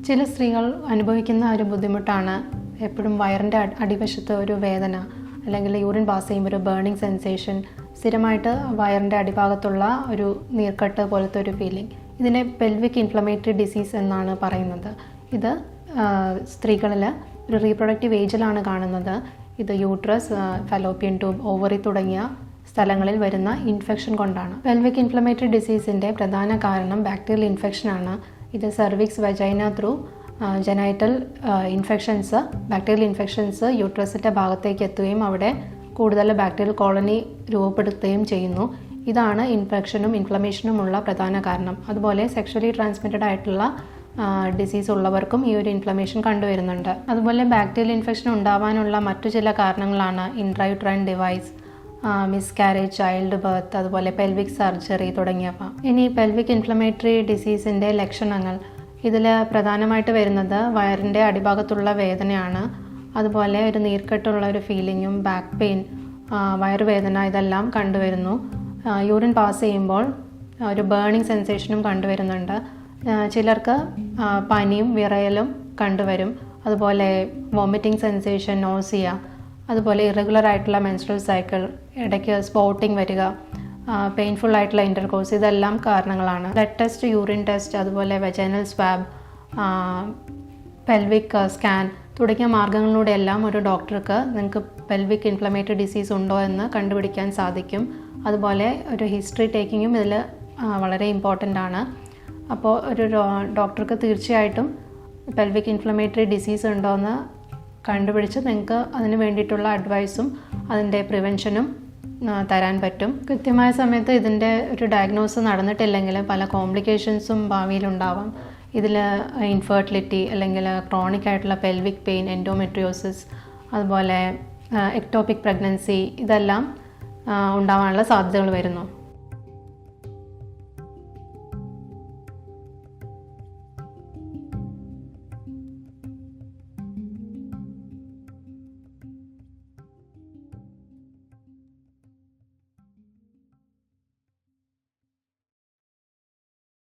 ചില സ്ത്രീകൾ അനുഭവിക്കുന്ന ഒരു ബുദ്ധിമുട്ടാണ് എപ്പോഴും വയറിൻ്റെ അടിവശത്ത് ഒരു വേദന അല്ലെങ്കിൽ യൂറിൻ പാസ് ചെയ്യുമ്പോൾ ഒരു ബേണിംഗ് സെൻസേഷൻ, സ്ഥിരമായിട്ട് വയറിൻ്റെ അടിഭാഗത്തുള്ള ഒരു നീർക്കെട്ട് പോലത്തെ ഒരു ഫീലിംഗ്. ഇതിനെ പെൽവിക് ഇൻഫ്ലമേറ്ററി ഡിസീസ് എന്നാണ് പറയുന്നത്. ഇത് സ്ത്രീകളിൽ ഒരു റീപ്രൊഡക്റ്റീവ് ഏജിലാണ് കാണുന്നത്. ഇത് യൂട്രസ്, ഫലോപ്പിയൻ ട്യൂബ്, ഓവറി തുടങ്ങിയ സ്ഥലങ്ങളിൽ വരുന്ന ഇൻഫെക്ഷൻ കൊണ്ടാണ്. പെൽവിക് ഇൻഫ്ലമേറ്ററി ഡിസീസിൻ്റെ പ്രധാന കാരണം ബാക്ടീരിയൽ ഇൻഫെക്ഷനാണ്. ഇത് cervix, vagina through genital infections, bacterial infections യൂട്രസിൻ്റെ ഭാഗത്തേക്ക് എത്തുകയും അവിടെ കൂടുതൽ ബാക്ടീരിയൽ കോളനി രൂപപ്പെടുത്തുകയും ചെയ്യുന്നു. ഇതാണ് ഇൻഫെക്ഷനും ഇൻഫ്ലമേഷനുമുള്ള പ്രധാന കാരണം. അതുപോലെ സെക്ഷലി ട്രാൻസ്മിറ്റഡ് ആയിട്ടുള്ള ഡിസീസ് ഉള്ളവർക്കും ഈ ഒരു ഇൻഫ്ലമേഷൻ കണ്ടുവരുന്നുണ്ട്. അതുപോലെ ബാക്ടീരിയൽ ഇൻഫെക്ഷൻ ഉണ്ടാവാനുള്ള മറ്റു ചില കാരണങ്ങളാണ് ഇൻട്രയൂട്രൈൻ ഡിവൈസ്, മിസ്കാരേജ്, ചൈൽഡ് ബർത്ത്, അതുപോലെ പെൽവിക് സർജറി തുടങ്ങിയവ. ഇനി പെൽവിക് ഇൻഫ്ലമേറ്ററി ഡിസീസിൻ്റെ ലക്ഷണങ്ങൾ. ഇതിൽ പ്രധാനമായിട്ട് വരുന്നത് വയറിൻ്റെ അടിഭാഗത്തുള്ള വേദനയാണ്. അതുപോലെ ഒരു നീർക്കെട്ടുള്ള ഒരു ഫീലിങ്ങും, ബാക്ക് പെയിൻ, വയറുവേദന ഇതെല്ലാം കണ്ടുവരുന്നു. യൂറിൻ പാസ് ചെയ്യുമ്പോൾ ഒരു ബേണിംഗ് സെൻസേഷനും കണ്ടുവരുന്നുണ്ട്. ചിലർക്ക് പനിയും വിറയലും കണ്ടുവരും. അതുപോലെ വോമിറ്റിംഗ് സെൻസേഷൻ, നോസിയ, അതുപോലെ ഇറഗുലർ ആയിട്ടുള്ള മെൻസ്ട്രൽ സൈക്കിൾ, ഇടയ്ക്ക് സ്പോട്ടിംഗ് വരിക, പെയിൻഫുൾ ആയിട്ടുള്ള ഇൻ്റർകോഴ്സ്, ഇതെല്ലാം കാരണങ്ങളാണ്. ബ്ലഡ് ടെസ്റ്റ്, യൂറിൻ ടെസ്റ്റ്, അതുപോലെ വെജൈനൽ സ്വാബ്, പെൽവിക് സ്കാൻ തുടങ്ങിയ മാർഗങ്ങളിലൂടെയെല്ലാം ഒരു ഡോക്ടർക്ക് നിങ്ങൾക്ക് പെൽവിക് ഇൻഫ്ലമേറ്ററി ഡിസീസ് ഉണ്ടോ എന്ന് കണ്ടുപിടിക്കാൻ സാധിക്കും. അതുപോലെ ഒരു ഹിസ്റ്ററി ടേക്കിങ്ങും ഇതിൽ വളരെ ഇമ്പോർട്ടൻ്റ് ആണ്. അപ്പോൾ ഒരു ഡോക്ടർക്ക് തീർച്ചയായിട്ടും പെൽവിക് ഇൻഫ്ലമേറ്ററി ഡിസീസ് ഉണ്ടോ എന്ന് കണ്ടുപിടിച്ച് നിങ്ങൾക്ക് അതിന് വേണ്ടിയിട്ടുള്ള അഡ്വൈസും അതിൻ്റെ പ്രിവെൻഷനും തരാൻ പറ്റും. കൃത്യമായ സമയത്ത് ഇതിൻ്റെ ഒരു ഡയഗ്നോസ് നടന്നിട്ടില്ലെങ്കിൽ പല കോംപ്ലിക്കേഷൻസും ഭാവിയിലുണ്ടാവാം. ഇതിൽ ഇൻഫെർട്ടിലിറ്റി അല്ലെങ്കിൽ ക്രോണിക് ആയിട്ടുള്ള പെൽവിക് പെയിൻ, എൻഡോമെട്രിയോസിസ്, അതുപോലെ എക്ടോപിക് പ്രഗ്നൻസി ഇതെല്ലാം ഉണ്ടാവാനുള്ള സാധ്യതകൾ വരുന്നു.